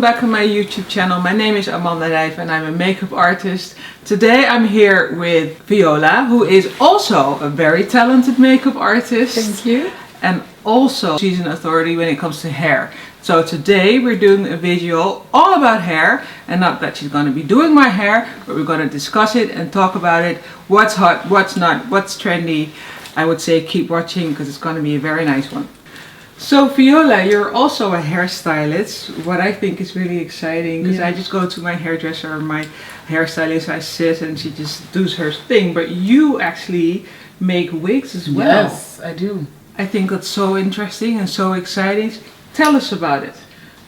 back on my YouTube channel. My name is Amanda Rijf and I'm a makeup artist. Today I'm here with Viola, who is also a very talented makeup artist. Thank you. And also she's an authority when it comes to hair. So today we're doing a video all about hair, and not that she's going to be doing my hair, but we're going to discuss it and talk about it. What's hot, what's not, what's trendy. I would say keep watching because it's going to be a very nice one. So Viola, you're also a hairstylist, what I think is really exciting, because I just go to my hairdresser or my hairstylist, I sit and she just does her thing, but you actually make wigs as well. Yes, I do. I think that's so interesting and so exciting. Tell us about it.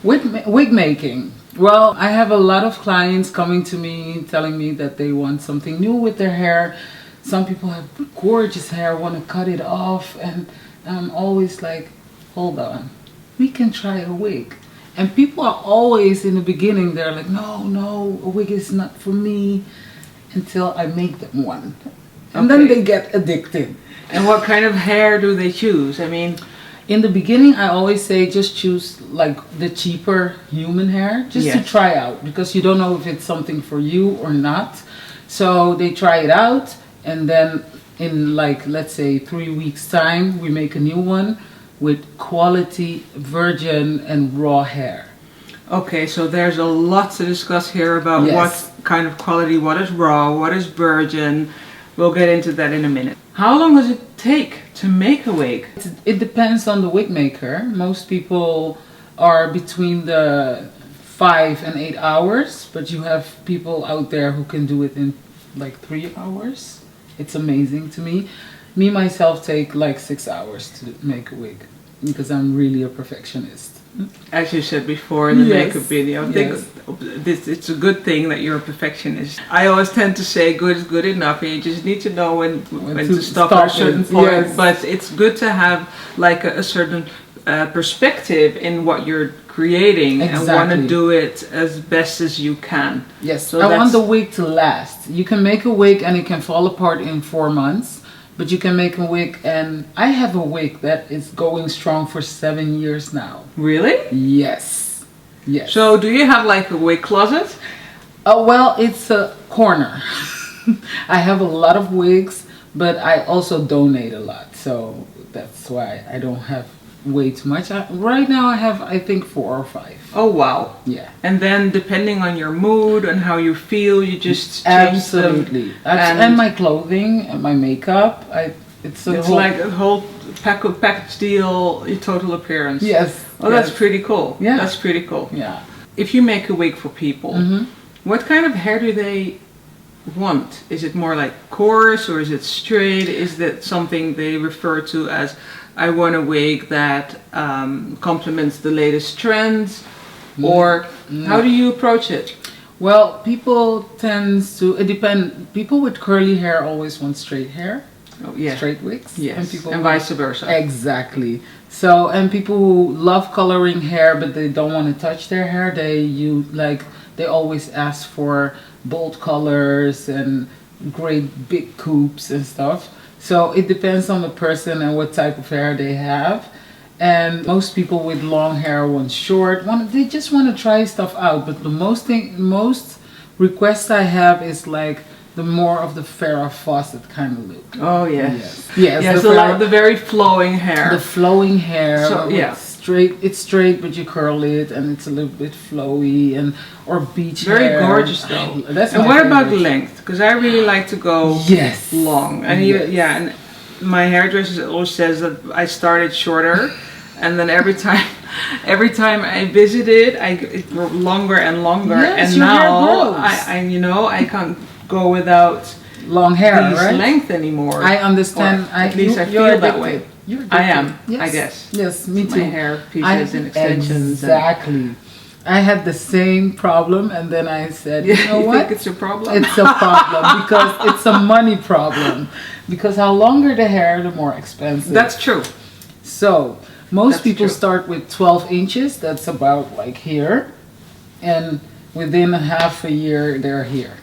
Wig making. Well, I have a lot of clients coming to me telling me that they want something new with their hair. Some people have gorgeous hair, want to cut it off, and I'm always like, hold on, we can try a wig. And people are always in the beginning, they're like, no, a wig is not for me, until I make them one. And then they get addicted. And what kind of hair do they choose? I mean, in the beginning, I always say just choose like the cheaper human hair, just to try out, because you don't know if it's something for you or not. So they try it out, and then in like, let's say 3 weeks time, we make a new one with quality virgin and raw hair. Okay, so there's a lot to discuss here about what kind of quality, what is raw, what is virgin. We'll get into that in a minute. How long does it take to make a wig? It depends on the wig maker. Most people are between the 5 and 8 hours, but you have people out there who can do it in like 3 hours. It's amazing to me. Me myself take like 6 hours to make a wig because I'm really a perfectionist. As you said before in the makeup video, I think it's a good thing that you're a perfectionist. I always tend to say good is good enough, and you just need to know when to stop at a certain point. But it's good to have like a certain perspective in what you're creating and want to do it as best as you can. Yes, so I want the wig to last. You can make a wig and it can fall apart in 4 months. But you can make a wig, and I have a wig that is going strong for 7 years now. Really? Yes. Yes. So do you have like a wig closet? Oh, well, it's a corner. I have a lot of wigs, but I also donate a lot. So that's why I don't have way too much. Right now I have, I think, 4 or 5. Oh, wow. Yeah. And then depending on your mood and how you feel, you just change them. And my clothing and my makeup. It's like a whole package deal, your total appearance. Yes. Oh, that's pretty cool. Yeah. That's pretty cool. Yeah. If you make a wig for people, what kind of hair do they want? Is it more like coarse, or is it straight? Is that something they refer to as, I want a wig that complements the latest trends? Or how do you approach it? Well, people tends to, it depends. People with curly hair always want straight hair. Oh, yeah. Straight wigs. Yes. And vice versa. Exactly. So, and people who love coloring hair but they don't want to touch their hair, they always ask for bold colors and great big coupes and stuff. So it depends on the person and what type of hair they have. And most people with long hair want short. They just want to try stuff out. But the most requests I have is like the more of the Farrah Fawcett kind of look. Oh yes. Yes. The very flowing hair. The flowing hair. So, It's straight, but you curl it, and it's a little bit flowy, or beach hair. Very gorgeous though. That's and what about the length? Because I really like to go long. And and my hairdresser always says that I started shorter, and then every time I visited, it grew longer and longer. Yes, and now I can't go without long hair, this length anymore. I understand. At least I feel that way. I am, yes. I guess. Yes, me too. My hair pieces and extensions. Exactly. I had the same problem, and then I said, you know what? Think it's a problem? It's a problem because it's a money problem. Because how longer the hair, the more expensive. That's true. So most people start with 12 inches. That's about like here, and within a half a year, they're here.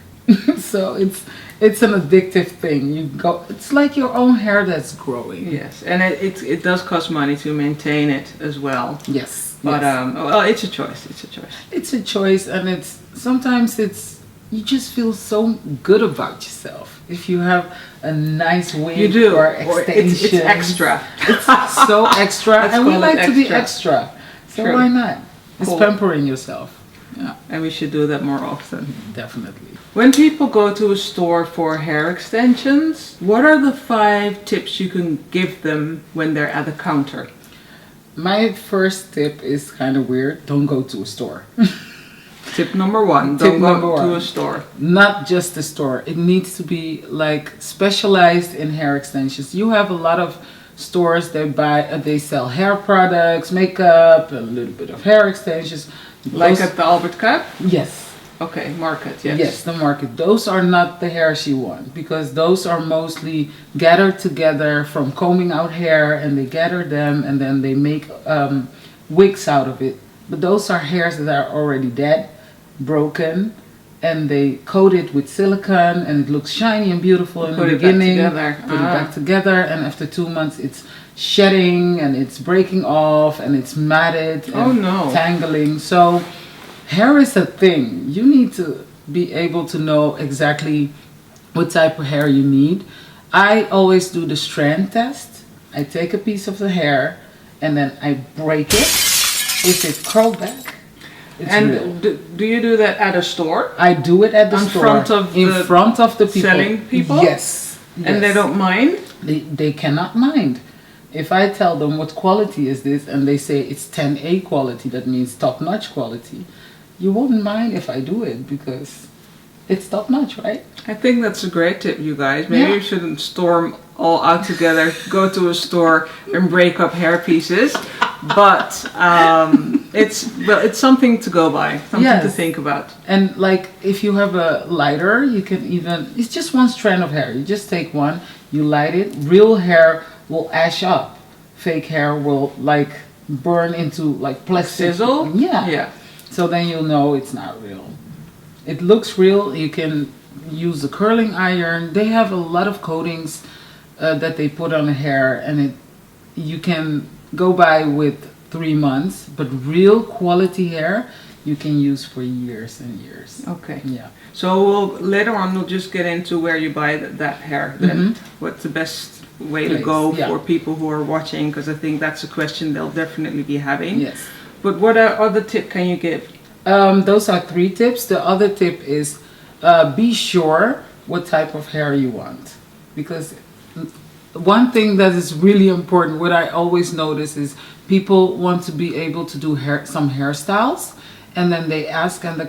So it's an addictive thing. It's like your own hair that's growing. Yes, and it does cost money to maintain it as well. Yes. But Yes. well, it's a choice. It's a choice. It's a choice, and it's sometimes you just feel so good about yourself if you have a nice wig You do. or Or extension. it's extra. It's so extra, Let's and we call it like to be extra. extra. So True. why not? It's Cool. pampering yourself. Yeah, And we should do that more often. definitely. When people go to a store for hair extensions, what are the 5 tips you can give them when they're at the counter? My first tip is kind of weird. Don't go to a store. Tip number 1, Tip don't number go to one. a store. Not just the store. It needs to be like specialized in hair extensions. You have a lot of stores that they sell hair products, makeup, a little bit of hair extensions. Like Those- at the Albert Cup? yes. Okay, market, yes. Yes, the market. Those are not the hairs you want, because those are mostly gathered together from combing out hair, and they gather them and then they make wigs out of it. But those are hairs that are already dead, broken, and they coat it with silicone, and it looks shiny and beautiful in Put the it back beginning. together. Put it back together, and after 2 months it's shedding and it's breaking off and it's matted and Oh, no. tangling. So hair is a thing. You need to be able to know exactly what type of hair you need. I always do the strand test. I take a piece of the hair and then I break it. If it curled back, it's real. And do you do that at a store? I do it at the In store. front of in the front of the people. selling people? Yes. And they yes. don't mind? They cannot mind. If I tell them what quality is this and they say it's 10A quality, that means top-notch quality, you won't mind if I do it because it's top-notch, right? I think that's a great tip, you guys. Maybe Yeah. you shouldn't storm all out together, go to a store and break up hair pieces. But it's something to go by, something to Yes. think about. And like if you have a lighter, you can even, it's just one strand of hair. You just take one, you light it. Real hair will ash up. Fake hair will like burn into like plastic. Sizzle? Yeah. Yeah. So then you'll know it's not real. It looks real. You can use the curling iron. They have a lot of coatings that they put on the hair, and you can go by with 3 months. But real quality hair you can use for years and years. Okay. Yeah. So later on we'll just get into where you buy that hair. Then what's the best way to Place, go yeah. for people who are watching? Because I think that's a question they'll definitely be having. Yes. But what other tip can you give? Those are 3 tips. The other tip is be sure what type of hair you want, because one thing that is really important, what I always notice is people want to be able to do some hairstyles, and then they ask on the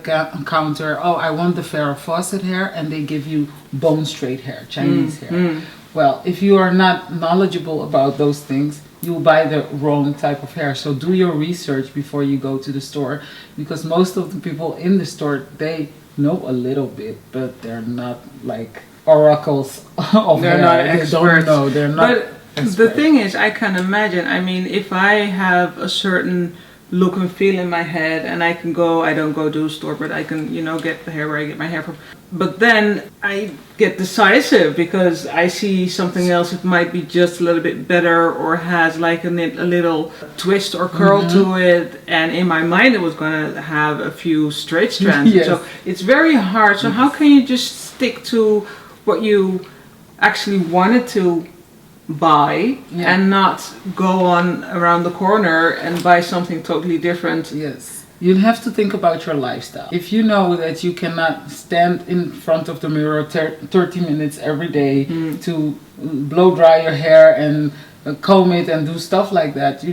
counter, oh, I want the Farrah Fawcett hair, and they give you bone straight hair, Chinese hair. Well, if you are not knowledgeable about those things, you'll buy the wrong type of hair. So do your research before you go to the store, because most of the people in the store, they know a little bit, but they're not like oracles of They're hair. not They experts. don't know. They're not But the experts. thing is, I can imagine. I mean, if I have a certain look and feel in my head, and I can go, I don't go to a store, but I can, get the hair where I get my hair from. But then I get decisive because I see something else that might be just a little bit better or has like a little twist or curl to it. And in my mind, it was going to have a few straight strands. Yes. So it's very hard. So how can you just stick to what you actually wanted to buy and not go on around the corner and buy something totally different? Yes. You have to think about your lifestyle. If you know that you cannot stand in front of the mirror 30 minutes every day to blow dry your hair and comb it and do stuff like that,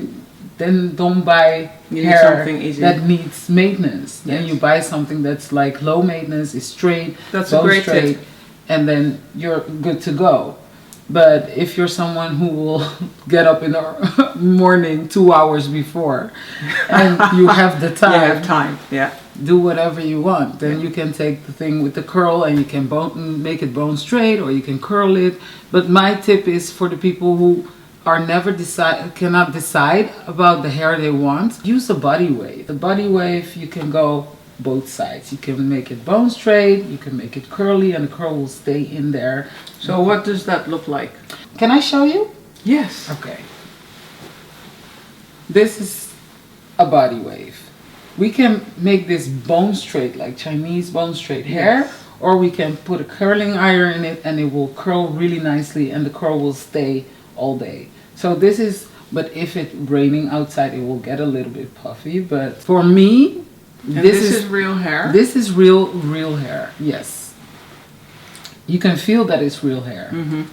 then don't buy You need hair something easy. that needs maintenance. Then Yes. you buy something that's like low maintenance, is straight, That's a bone great straight, tip. and then you're good to go. But if you're someone who will get up in the morning 2 hours before and you have the time, You have time, yeah. do whatever you want. Then you can take the thing with the curl and you can make it bone straight, or you can curl it. But my tip is for the people who are cannot decide about the hair they want, use a body wave. The body wave, you can go both sides. You can make it bone straight, you can make it curly, and the curl will stay in there. So what does that look like? Can I show you? Yes. Okay. This is a body wave. We can make this bone straight, like Chinese bone straight hair, Yes. or we can put a curling iron in it and it will curl really nicely and the curl will stay all day. So this is, but if it's raining outside, it will get a little bit puffy. But for me, And this is real hair? This is real hair, yes. You can feel that it's real hair. Mm-hmm.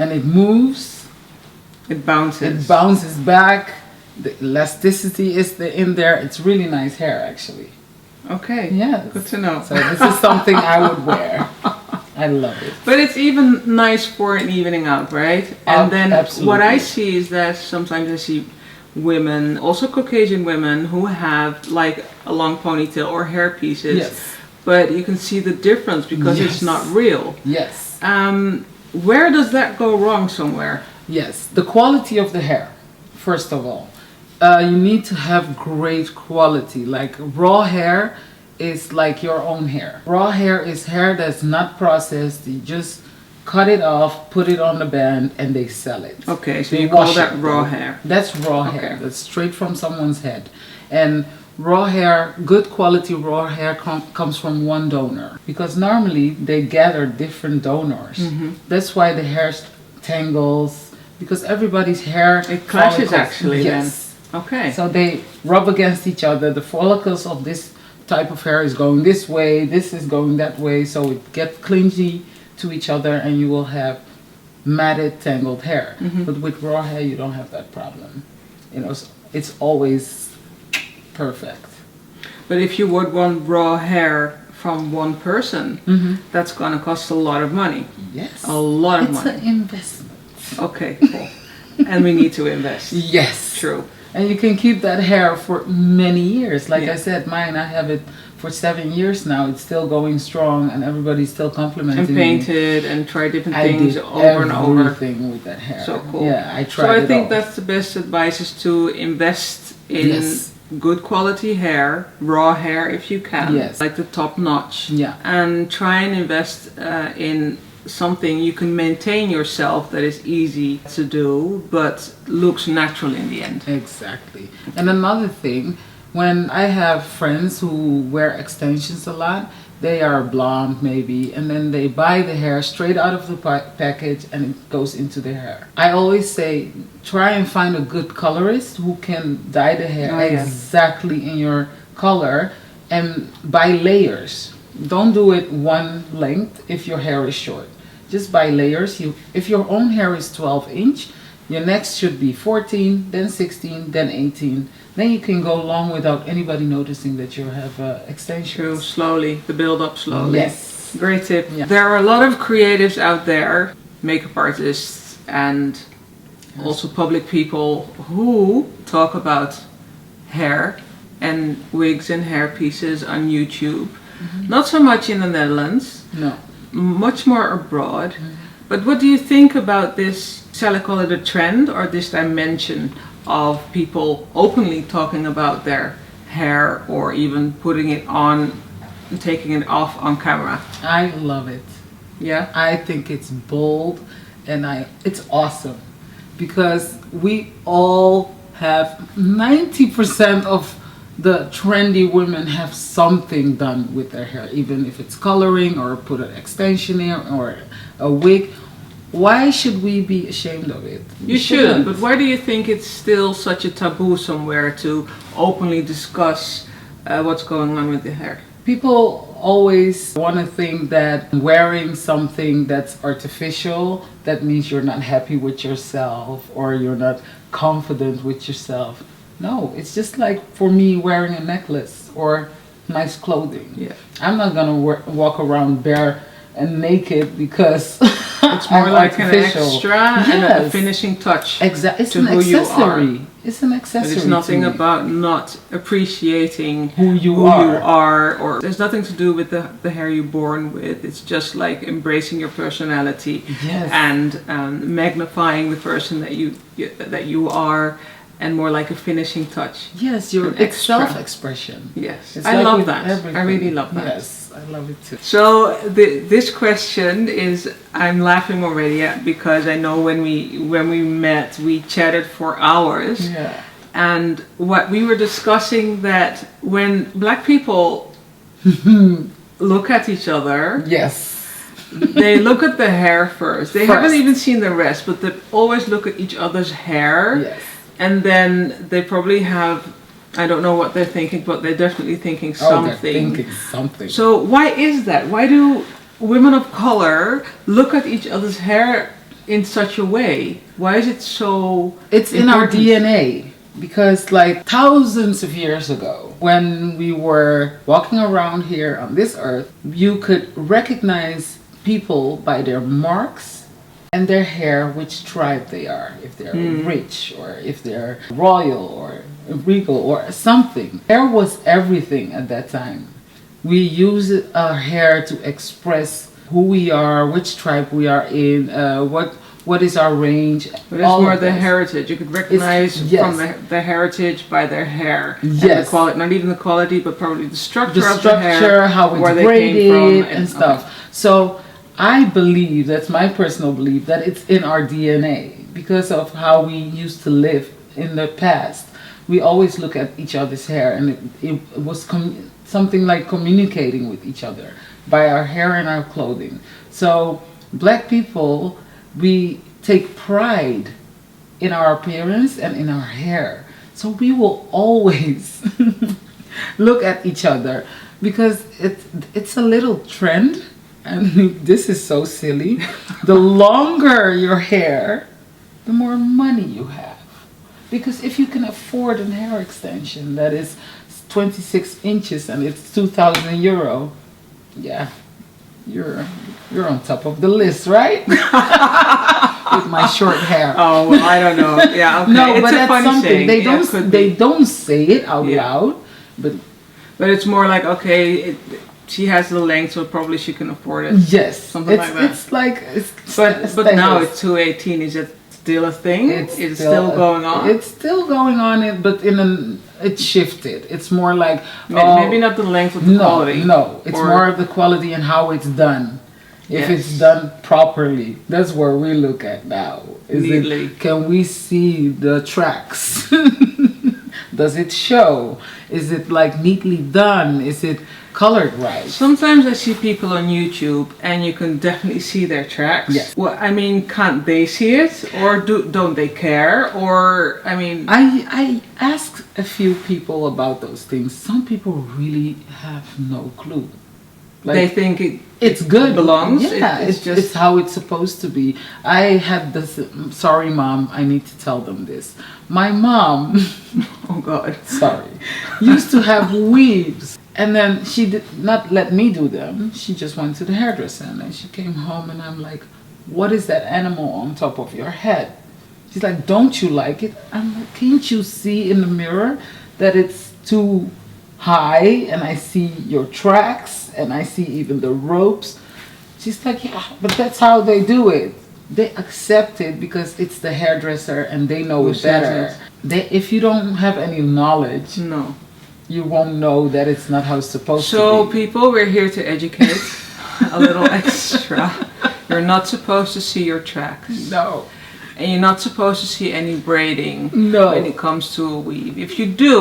And it moves. It bounces. It bounces back. The elasticity is in there. It's really nice hair, actually. Okay. Yes. Good to know. So this is something I would wear. I love it. But it's even nice for an evening out, right? And then Absolutely. what I see is that sometimes I see women, also Caucasian women, who have like a long ponytail or hair pieces. Yes. But you can see the difference because it's Yes. not real. Yes. Where does that go wrong somewhere? Yes. The quality of the hair, first of all. You need to have great quality. Like raw hair is like your own hair. Raw hair is hair that's not processed. You just cut it off, put it on the band, and they sell it. Okay, so They you call wash that it. raw hair. That's raw hair. That's straight from someone's head. And raw hair, good quality raw hair comes from one donor. Because normally they gather different donors. That's why the hair tangles. Because everybody's hair... It clashes follicles- actually yes. then. Okay. So they rub against each other. The follicles of this type of hair is going this way, this is going that way, so it gets clingy to each other and you will have matted, tangled hair. But with raw hair, you don't have that problem. You know, it's always perfect. But if you would want raw hair from one person, that's going to cost a lot of money. Yes. A lot of It's money. an investment. Okay, cool. And we need to invest. Yes. True. And you can keep that hair for many years. Like Yeah. I said, mine, I have it for 7 years now. It's still going strong and everybody's still complimenting And me. painted and try different I things did over and over. everything with that hair. So cool. Yeah, I tried So I it think all. that's the best advice, is to invest in Yes. good quality hair, raw hair if you can, Yes. like the top notch. Yeah. And try and invest in something you can maintain yourself that is easy to do but looks natural in the end. Exactly. And another thing, when I have friends who wear extensions a lot, they are blonde maybe, and then they buy the hair straight out of the package and it goes into their hair. I always say, try and find a good colorist who can dye the hair Oh, yeah. exactly in your color and buy layers. Don't do it one length if your hair is short. Just buy layers. If your own hair is 12 inch, your next should be 14, then 16, then 18. Then you can go long without anybody noticing that you have extensions. True, slowly, the build up slowly. Yes. Great tip. Yeah. There are a lot of creatives out there, makeup artists and also public people, who talk about hair and wigs and hair pieces on YouTube. Not so much in the Netherlands, No. much more abroad. But what do you think about this, shall I call it a trend, or this dimension of people openly talking about their hair or even putting it on and taking it off on camera? I love it. Yeah? I think it's bold and it's awesome because we all have 90% of the trendy women have something done with their hair, even if it's coloring or put an extension in or a wig. Why should we be ashamed of it? You shouldn't, but why do you think it's still such a taboo somewhere to openly discuss what's going on with the hair? People always want to think that wearing something that's artificial, that means you're not happy with yourself or you're not confident with yourself. No, it's just like for me wearing a necklace or nice clothing. Yeah. I'm not gonna walk around bare and naked because It's more I'm like an artificial. extra and a Yes. finishing touch. It's to an who you accessory. are. It's an But accessory. it's nothing to me. about not appreciating Who you are, or there's nothing to do with the hair you're born with. It's just like embracing your personality Yes. and magnifying the person that you are, and more like a finishing touch. Yes, An it's extra. self-expression. Yes, It's I like love with that. I everything. really love that. Yes, I love it too. So this question is, I'm laughing already because I know when we met, we chatted for hours. Yeah. And what we were discussing, that when black people look at each other, Yes. they look at the hair first. They haven't First. even seen the rest, but they always look at each other's hair. Yes. And then they probably have, I don't know what they're thinking, but they're definitely thinking Oh, something. they're thinking something. So why is that? Why do women of color look at each other's hair in such a way? Why is it so It's in our important? DNA. Because like thousands of years ago, when we were walking around here on this earth, you could recognize people by their marks and their hair, which tribe they are. If they're rich, or if they're royal, or regal, or something. Hair was everything at that time. We use our hair to express who we are, which tribe we are in, what is our range. But it's all more of the this. heritage. You could recognize Yes. from the heritage by their hair. And Yes. the quality, not even the quality, but probably the structure The of the hair. structure, how where it's they came from, braided and stuff. So I believe, that's my personal belief, that it's in our DNA because of how we used to live in the past. We always look at each other's hair, and it was something like communicating with each other by our hair and our clothing. So black people, we take pride in our appearance and in our hair. So we will always look at each other because it's a little trend, and this is so silly. The longer your hair, the more money you have. Because if you can afford a hair extension that is 26 inches and it's 2,000 euro, yeah, you're on top of the list, right? With my short hair. Oh, well, I don't know. Yeah, okay. No, It's but a that's funny something. saying. They Yeah, don't. could They be. don't say it out Yeah. loud, but But it's more like, okay, she has the length, so probably she can afford it. yes, Something it's, like that. It's like it's. But now status. it's 218. Is it still a thing? It's still a- going on? It's still going on. But it shifted. It's more like Maybe not the length of the no, quality. no. It's Or- more of the quality and how it's done. If Yes. it's done properly, that's where we look at now. Neatly. Can we see the tracks? Does it show? Is it like neatly done? Is it colored right? Sometimes I see people on YouTube and you can definitely see their tracks. Yes. Well, I mean, can't they see it? Or don't they care? Or, I mean... I asked a few people about those things. Some people really have no clue. they think it's good. belongs. Yeah, It's just... it's how it's supposed to be. I had this. Sorry, mom. I need to tell them this. My mom, Oh, God. sorry, used to have weaves, and then she did not let me do them. She just went to the hairdresser, and then she came home, and I'm like, "What is that animal on top of your head?" She's like, "Don't you like it?" I'm like, "Can't you see in the mirror that it's too high, and I see your tracks, and I see even the ropes?" She's like, "Yeah, but that's how they do it. They accept it because it's the hairdresser and they know Who it says better." If you don't have any knowledge, No. you won't know that it's not how it's supposed So, to be. people, we're here to educate a little extra. You're not supposed to see your tracks. No. And you're not supposed to see any braiding No. when it comes to a weave. If you do,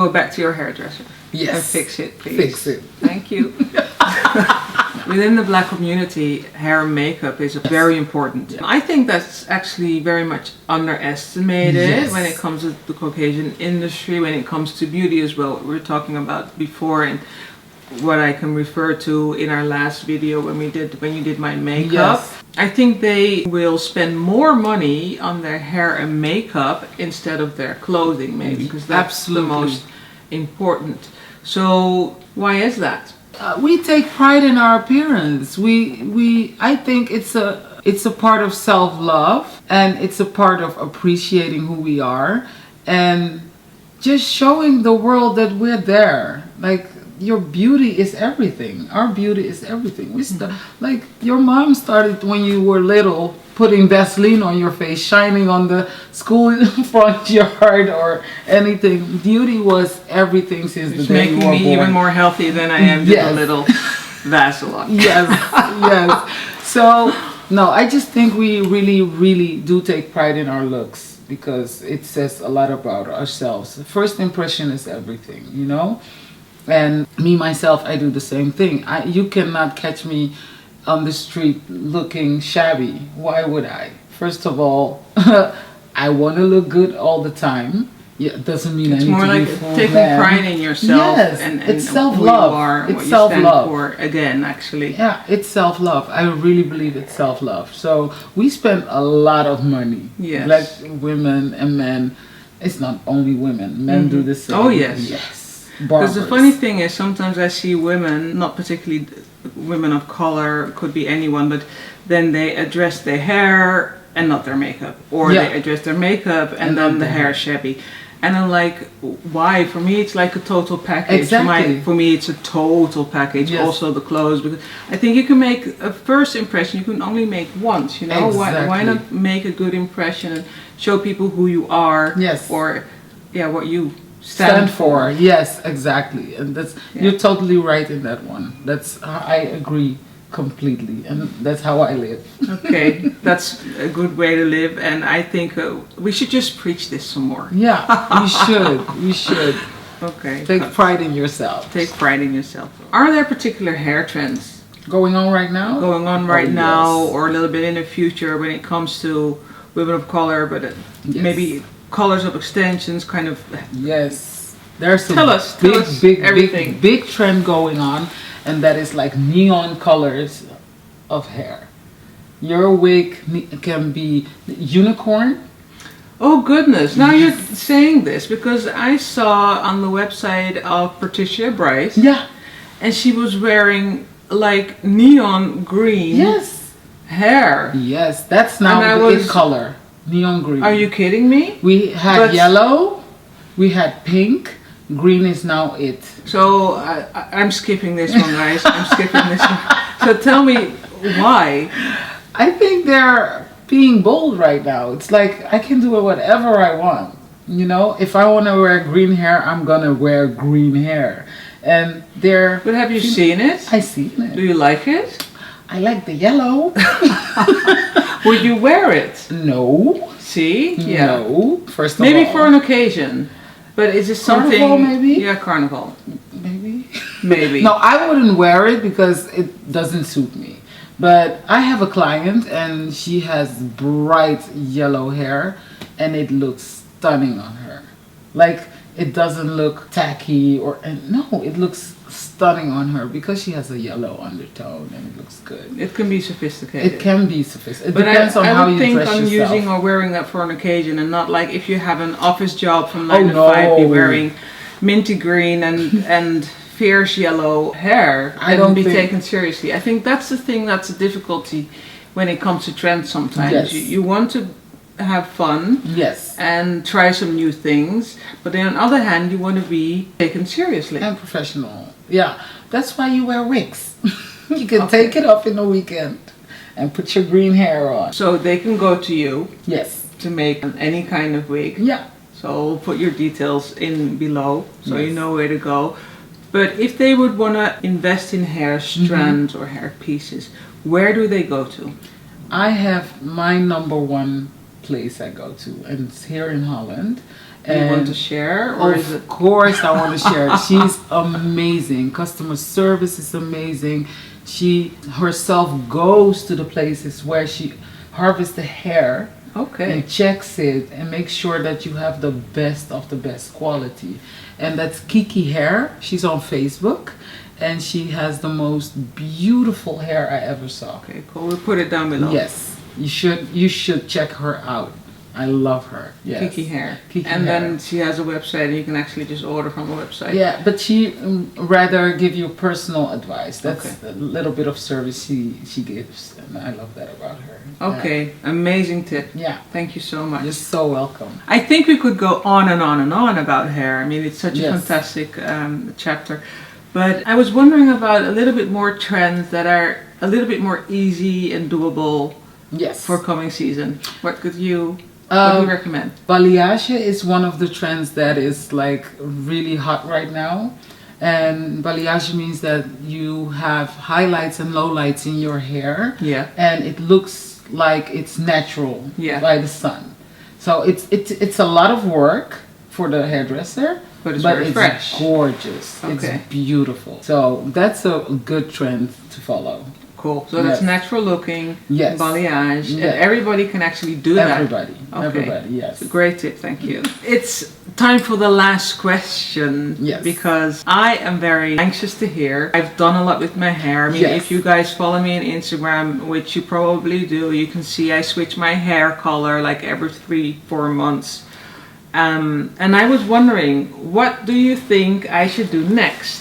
go back to your hairdresser. Yes. And fix it, please. Fix it. Thank you. Within the black community, hair and makeup is very important. I think that's actually very much underestimated Yes. when it comes to the Caucasian industry, when it comes to beauty as well, what we were talking about before, and what I can refer to in our last video when you did my makeup. Yes. I think they will spend more money on their hair and makeup instead of their clothing, maybe, because that's Absolutely. the most important. So why is that? We take pride in our appearance. I think it's a part of self-love, and it's a part of appreciating who we are and just showing the world that we're there. Like, your beauty is everything. Our beauty is everything. Like, your mom started when you were little, putting Vaseline on your face, shining on the school front yard or anything. Beauty was everything since It's the day making you were me born. even more healthy than I am, just Yes. a little Vaseline. Yes, yes. So, no, I just think we really, really do take pride in our looks. because it says a lot about ourselves. First impression is everything, you know. And me myself, I do the same thing. You cannot catch me on the street looking shabby. Why would I? First of all, I want to look good all the time. Yeah, it doesn't mean It's I need more to like be full taking glam. pride in yourself, Yes, and it's who self-love. you are and It's what you self-love. stand for. Again, actually. Yeah, it's self-love. I really believe it's self-love. So we spend a lot of money. Yes. Black women and men. It's not only women. Men do the same. Oh, yes. Yes. Because the Barbers. funny thing is, sometimes I see women, not particularly women of color, could be anyone, but then they address their hair and not their makeup, or Yeah. they address their makeup and And then not the the hair is shabby. And I'm like, why? For me, it's like a total package. Exactly. For me, it's a total package. Yes. Also, the clothes, because I think you can make a first impression. You can only make once. You know, why Exactly. not make a good impression and show people who you are? Yes. Or, yeah, what you stand for. Yes, exactly. And that's Yeah. you're totally right in that one. I agree completely, and that's how I live. Okay, that's a good way to live, and I think we should just preach this some more. Yeah, we should. We should Okay. take pride in yourself. Take pride in yourself. Are there particular hair trends Going on right now. going on right Oh, now, yes. or a little bit in the future when it comes to women of color, but Yes. maybe colors of extensions, kind of? Yes, there's a Tell us big everything. big trend going on, and that is like neon colors of hair. Your wig can be unicorn. Oh goodness! Now you're saying this because I saw on the website of Patricia Bryce, Yeah. and she was wearing like neon green Yes. hair. Yes, that's now And I the was- it color. Neon green. Are you kidding me? We had But- yellow, we had pink, green is now it. So I'm skipping this one, guys. I'm skipping this one. So tell me why. I think they're being bold right now. It's like I can do whatever I want. You know, if I want to wear green hair, I'm gonna wear green hair. And they're. But have you seen it? I seen Do it. you like it? I like the yellow. Would you wear it? No. See? Yeah. No. First of Maybe all. for an occasion. But is it something? Carnival, maybe? Yeah, carnival. Maybe. Maybe. No, I wouldn't wear it because it doesn't suit me. But I have a client and she has bright yellow hair and it looks stunning on her. Like it doesn't look tacky and no, it looks stunning on her because she has a yellow undertone and it looks good. It can be sophisticated. It can be sophisticated. It But depends on I how would you think dress on yourself. using or wearing that for an occasion, and not like if you have an office job from 9 Oh, to 5, be no. wearing minty green and fierce yellow hair I and don't be think- taken seriously. I think that's the thing that's a difficulty when it comes to trends sometimes. Yes. You want to have fun Yes. and try some new things, but then on the other hand, you want to be taken seriously. And professional. Yeah. That's why you wear wigs. You can Okay. take it off in the weekend and put your green hair on. So they can go to you Yes. to make any kind of wig. Yeah. So we'll put your details in below so you Yes. know where to go. But if they would want to invest in hair strands or hair pieces, where do they go to? I have my number one place I go to, and it's here in Holland. Do you want to share, or is it? Of course, I want to share it. She's amazing. Customer service is amazing. She herself goes to the places where she harvests the hair Okay. and checks it and makes sure that you have the best of the best quality. And that's Kiki Hair. She's on Facebook, and she has the most beautiful hair I ever saw. Okay, cool. We'll put it down below. Yes, you should check her out. I love her. Yes. Kiki Hair. Kiki and Hair. then she has a website, and you can actually just order from the website. Yeah, but she rather give you personal advice. That's Okay. a little bit of service she gives, and I love that about her. Okay, amazing tip. Yeah, Thank you so much. you're so welcome. I think we could go on and on and on about hair. I mean, it's such a Yes. fantastic chapter. But I was wondering about a little bit more trends that are a little bit more easy and doable Yes. for coming season. What do you recommend? Balayage is one of the trends that is like really hot right now. And balayage means that you have highlights and lowlights in your hair. Yeah. And it looks like it's natural Yeah. by the sun. So it's a lot of work for the hairdresser, But it's very fresh. Gorgeous. Okay. It's beautiful. So that's a good trend to follow. Cool. So that's natural looking, Yes. balayage, and Yes. everybody can actually do that. Everybody. Okay. Everybody, yes. It's a great tip, thank you. It's time for the last question. Yes. Because I am very anxious to hear. I've done a lot with my hair. I mean, Yes. if you guys follow me on Instagram, which you probably do, you can see I switch my hair color like every 3-4 months. And I was wondering, what do you think I should do next?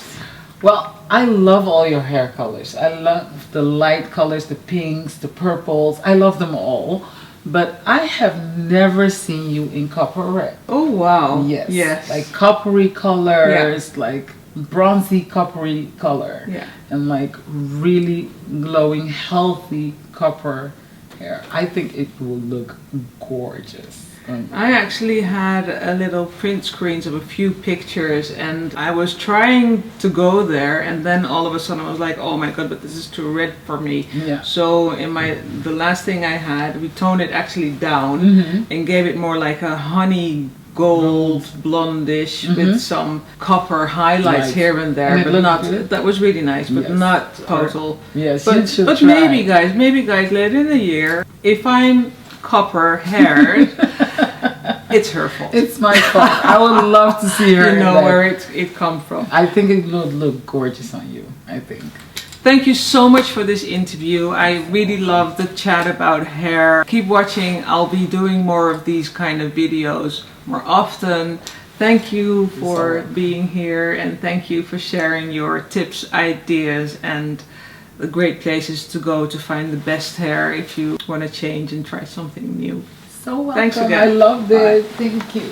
Well, I love all your hair colors. I love the light colors, the pinks, the purples. I love them all. But I have never seen you in copper red. Oh wow. Yes. Yes. Like coppery colors, like bronzy coppery color. Yeah. And like really glowing, healthy copper hair. I think it will look gorgeous. I actually had a little print screens of a few pictures, and I was trying to go there, and then all of a sudden I was like, oh my god, but this is too red for me. Yeah. So in the last thing I had, we toned it actually down and gave it more like a honey gold blondish with some copper highlights Right. here and there, And it but looked not good? that was really nice, but Yes. not total. Yes, you But should but try. maybe guys later in the year, if I'm copper haired, it's her fault. It's my fault. I would love to see her. You know like- where it come from. I think it would look gorgeous on you. I think. Thank you so much for this interview. I really love the chat about hair. Keep watching. I'll be doing more of these kind of videos more often. Thank you for being here, and thank you for sharing your tips, ideas, and the great places to go to find the best hair if you want to change and try something new. So welcome. Thanks again. I loved it. Thank you.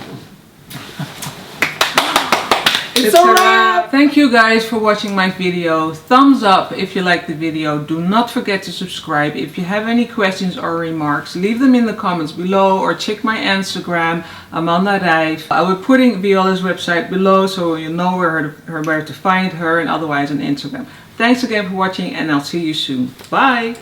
It's a wrap. Thank you guys for watching my video. Thumbs up if you like the video. Do not forget to subscribe. If you have any questions or remarks, leave them in the comments below or check my Instagram, Amanda Rijf. I will be putting Viola's website below so you know where to find her, and otherwise on Instagram. Thanks again for watching, and I'll see you soon. Bye!